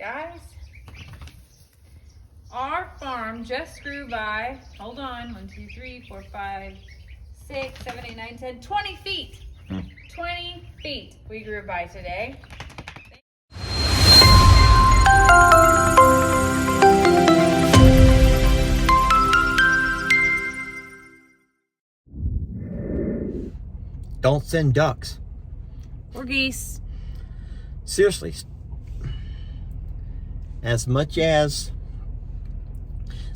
Guys, our farm just grew by, hold on, 1, 2, 3, 4, 5, 6, 7, 8, 9, 10, 20 feet. 20 feet we grew by today. Don't send ducks. Or geese. Seriously. As much as,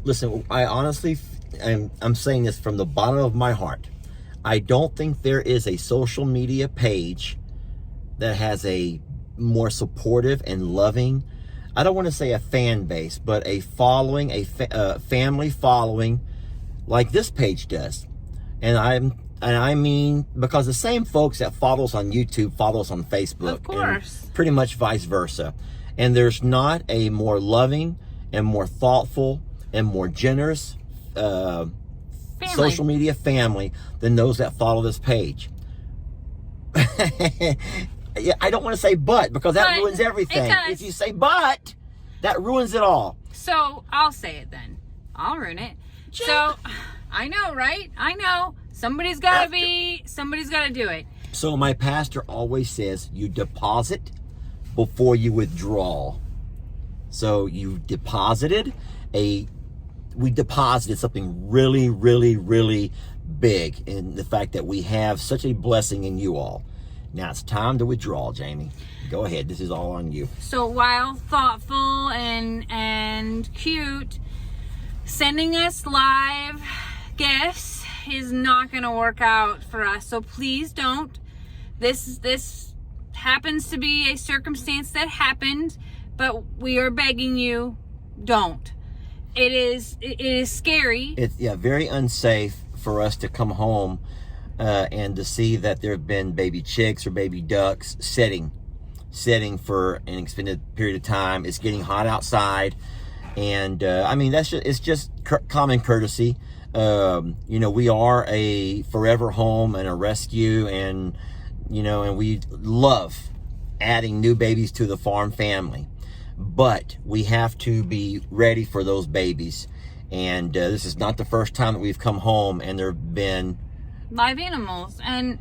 listen, I honestly, I'm saying this from the bottom of my heart. I don't think there is a social media page that has a more supportive and loving, I don't want to say a fan base, but a following, a family following like this page does. And I mean, because the same folks that follow us on YouTube follow us on Facebook. Of course. And pretty much vice versa. And there's not a more loving and more thoughtful and more generous social media family than those that follow this page. Yeah, I don't want to say but, because that ruins everything. If you say but, that ruins it all. So I'll say it then. I'll ruin it. So I know, right? I know. Somebody's got to do it. So my pastor always says you deposit before you withdraw. So we deposited something really, really, really big in the fact that we have such a blessing in you all. Now it's time to withdraw, Jamie. Go ahead. This is all on you. So while thoughtful and cute, sending us live gifts is not going to work out for us. So please don't. This happens to be a circumstance that happened, but we are begging you, don't. It is scary. It's very unsafe for us to come home and to see that there have been baby chicks or baby ducks sitting for an extended period of time. It's getting hot outside, and I mean it's just common courtesy. We are a forever home and a rescue, and and we love adding new babies to the farm family, but we have to be ready for those babies. And this is not the first time that we've come home and there have been live animals, and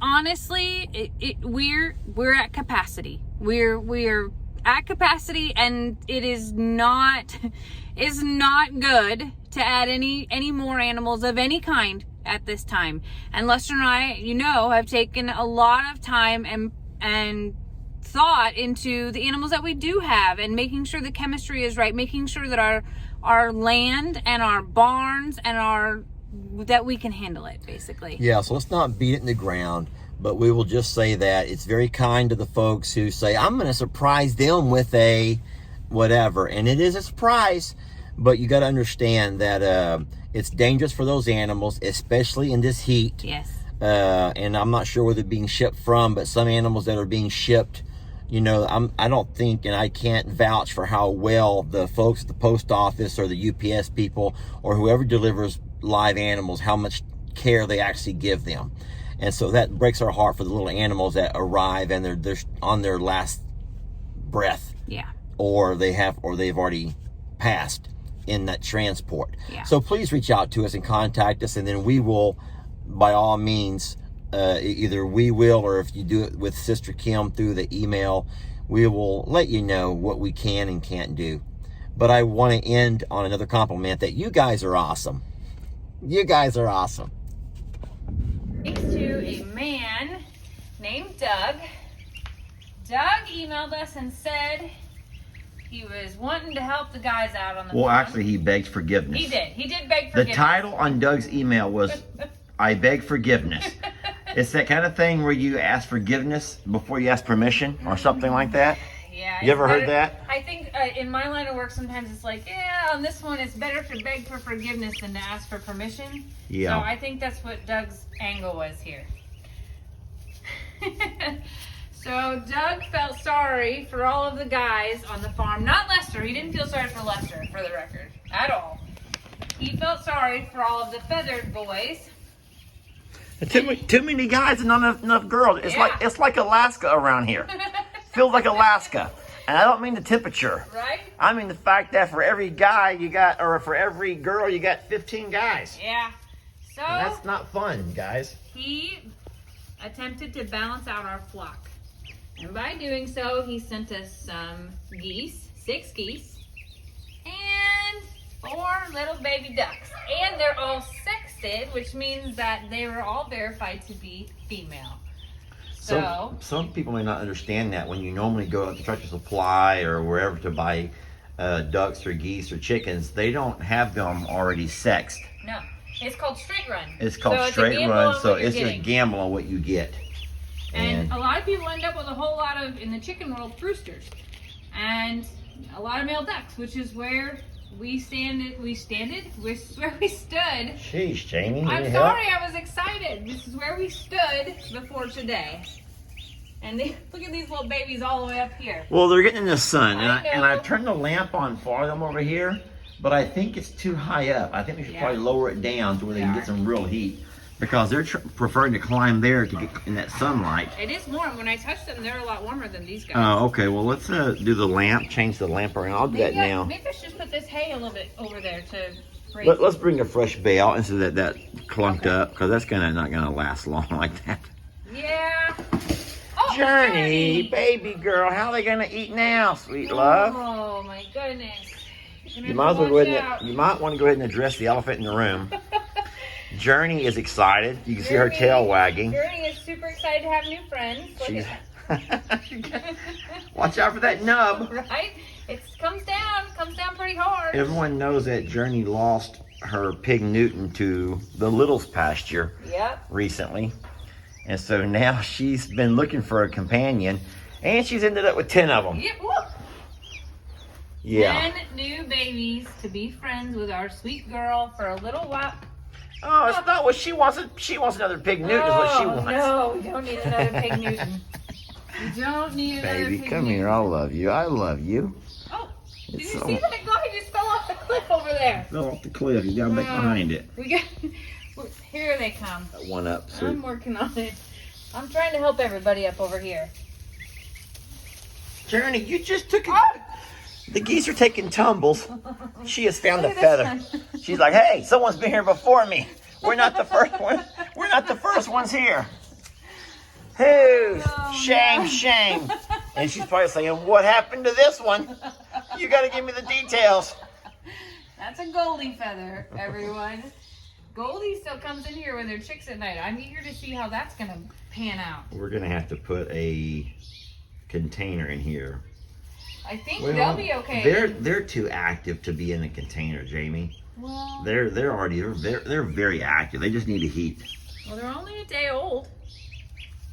honestly, we're at capacity. We're at capacity, and it is not good to add any more animals of any kind at this time. And Lester and I, have taken a lot of time and thought into the animals that we do have, and making sure the chemistry is right, making sure that our land and our barns and that we can handle it, basically. Yeah, so let's not beat it in the ground, but we will just say that it's very kind to the folks who say, I'm going to surprise them with a whatever. And it is a surprise, but you got to understand that it's dangerous for those animals, especially in this heat. Yes. And I'm not sure where they're being shipped from, but some animals that are being shipped, I don't think, and I can't vouch for how well the folks at the post office or the UPS people or whoever delivers live animals, how much care they actually give them. And so that breaks our heart for the little animals that arrive and they're on their last breath. Yeah. Or they've already passed in that transport. Yeah. So please reach out to us and contact us, and then we will, by all means, either we will, or if you do it with Sister Kim through the email, we will let you know what we can and can't do. But I want to end on another compliment that you guys are awesome. You guys are awesome. Thanks to a man named Doug. Doug emailed us and said he was wanting to help the guys out on the Well, actually, he begged forgiveness. He did beg forgiveness. The title on Doug's email was, I beg forgiveness. It's that kind of thing where you ask forgiveness before you ask permission or something like that. Yeah. You ever heard that? I think in my line of work, sometimes it's like, on this one, it's better to beg for forgiveness than to ask for permission. Yeah. So I think that's what Doug's angle was here. So Doug felt sorry for all of the guys on the farm. Not Lester. He didn't feel sorry for Lester, for the record, at all. He felt sorry for all of the feathered boys. Too many guys and not enough girls. It's like Alaska around here. Feels like Alaska. And I don't mean the temperature. Right? I mean the fact that for every guy you got, or for every girl you got 15 guys. Yeah. So And that's not fun, guys. he attempted to balance out our flock. And by doing so, he sent us some geese, 6 geese, and 4 little baby ducks. And they're all sexed, which means that they were all verified to be female. So, Some people may not understand that when you normally go to Tractor Supply or wherever to buy ducks or geese or chickens, they don't have them already sexed. no, it's called straight run. It's called So it's a straight gamble run, on so what you're it's getting. a gamble on what you get. And a lot of people end up with a whole lot of, in the chicken world, roosters. And a lot of male ducks, which is where we stood. Sheesh, Jamie. I'm any sorry, help? I was excited. This is where we stood before today. And look at these little babies all the way up here. Well, they're getting in the sun, I and know. I've turned the lamp on for them over here, but I think it's too high up. I think we should Yeah. probably lower it down to where they can They get are. some real heat, because they're preferring to climb there to get in that sunlight. It is warm. When I touch them, they're a lot warmer than these guys. Okay, well, let's do the lamp, change the lamp around. I'll do that now. Maybe I should just put this hay a little bit over there to raise Let's bring a fresh bale instead of that clunked Okay. up, because that's not gonna last long like that. Yeah. Oh, Journey, baby girl, how are they gonna eat now, sweet love? Oh my goodness. You might as well go ahead and, you might want to go ahead and address the elephant in the room. Journey is excited. You can see her tail wagging. Journey is super excited to have new friends. Look She's at- watch out for that nub. right? It comes down pretty hard. Everyone knows that Journey lost her pig Newton to the Littles pasture Yep. recently. And so now she's been looking for a companion, and she's ended up with 10 of them. Yep. Whoop. Yeah. 10 new babies to be friends with our sweet girl for a little while. Oh, it's not what she wants. She wants another pig Newton is what she wants. No, we don't need another pig Newton. We don't need another Baby, pig come Newton. here. I love you. I love you. Oh, did It's you so- see that guy just fell off the cliff over there? Fell off the cliff. You gotta back behind it. We got. Here they come. One up. So I'm working on it. I'm trying to help everybody up over here. Journey, you just took a. Oh! The geese are taking tumbles. She has found a Look at this feather. one. She's like, hey, someone's been here before me. We're not the first one. We're not the first ones here. Who? Oh, Shame, no. shame. And she's probably saying, what happened to this one? You got to give me the details. That's a Goldie feather, everyone. Goldie still comes in here with her chicks at night. I'm eager to see how that's going to pan out. We're going to have to put a container in here. I think Well, they'll be okay. They're too active to be in a container, Jamie. Well, They're very active. They just need to heat. they're only a day old.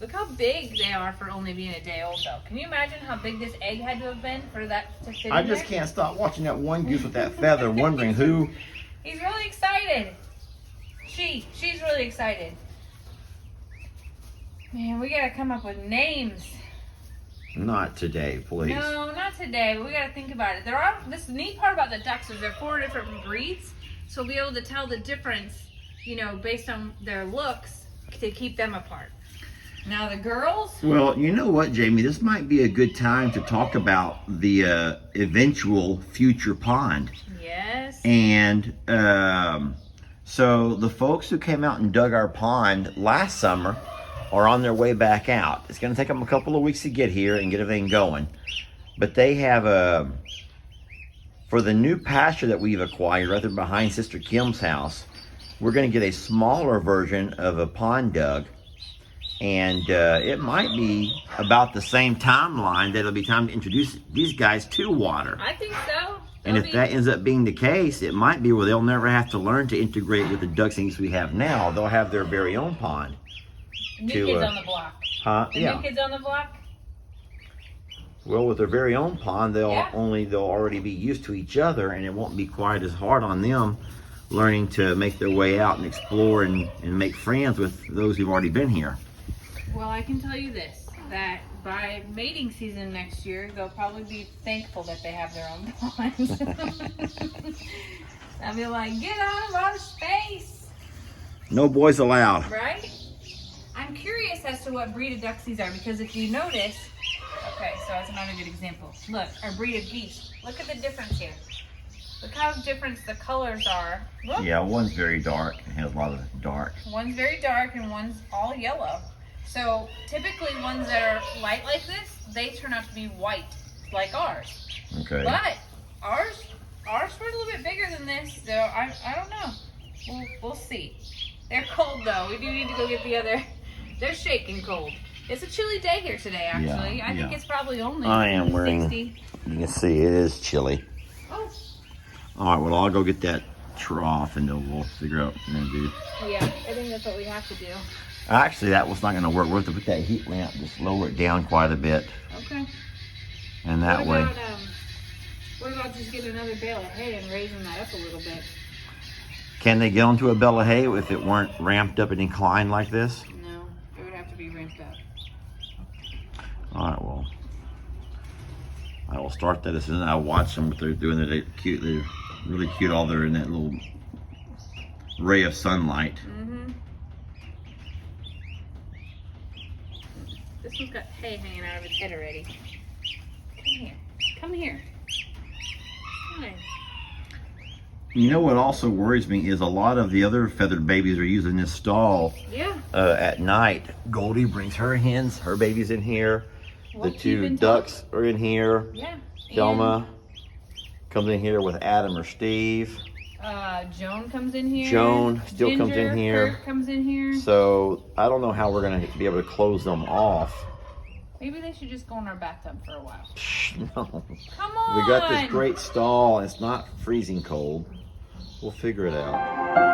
Look how big they are for only being a day old, though. Can you imagine how big this egg had to have been for that to fit I in just there? can't stop watching that one goose with that feather, wondering who. He's really excited. She's really excited. Man, we gotta come up with names. Not today, please. No, not today, but we gotta think about it. This neat part about the ducks is they're 4 different breeds, so we'll be able to tell the difference, based on their looks to keep them apart. Now the girls, Well, you know what, Jamie? This might be a good time to talk about the eventual future pond. yes. And so the folks who came out and dug our pond last summer are on their way back out. It's going to take them a couple of weeks to get here and get everything going. But they have for the new pasture that we've acquired right there behind Sister Kim's house, we're going to get a smaller version of a pond dug. And it might be about the same timeline that it'll be time to introduce these guys to water. I think so. And if that ends up being the case, it might be where they'll never have to learn to integrate with the ducks and geese we have now. They'll have their very own pond. New to, kids on the block. Huh? The Yeah. new kids on the block? Well, with their very own pond, they'll Yeah. already be used to each other, and it won't be quite as hard on them learning to make their way out and explore and make friends with those who've already been here. Well, I can tell you this, that by mating season next year, they'll probably be thankful that they have their own ponds. I'll be like, get out of our space, No boys allowed. right? I'm curious as to what breed of ducks these are, because if you notice, Okay, so that's another good example. Look, our breed of geese. Look at the difference here. Look how different the colors are. Look. Yeah, one's very dark. It has a lot of dark. One's very dark and one's all yellow. So typically ones that are light like this, they turn out to be white, like ours. Okay. But ours were a little bit bigger than this, so I don't know. We'll see. They're cold though. We do need to go get the other. They're shaking cold. It's a chilly day here today, actually. I think it's probably only I am wearing. 60. You can see it is chilly. Oh. All right. Well, I'll go get that trough, and then we'll figure out what we're gonna do. Yeah, I think that's what we have to do. Actually, that was not going to work. We'll have to put that heat lamp, just lower it down quite a bit, Okay. and that what way. about, what about just getting another bale of hay and raising that up a little bit? Can they get onto a bale of hay if it weren't ramped up and inclined like this? No, it would have to be ramped up. All right, well, I will start that as soon as I watch them what they're doing. They're cute. They're really cute. All they're in that little ray of sunlight. Mm-hmm. This one's got hay hanging out of its head already. Come here. Come here. Come on. You know what also worries me is a lot of the other feathered babies are using this stall Yeah. at night. Goldie brings her hens, her babies in here. We'll The keep two in ducks are in here. Yeah. Thelma comes in here with Adam or Steve. Joan comes in here. Joan still comes in Ginger, here. Kurt comes in here. So I don't know how we're gonna be able to close them off. Maybe they should just go in our bathtub for a while. Shh, no. Come on. We got this great stall and it's not freezing cold. We'll figure it out.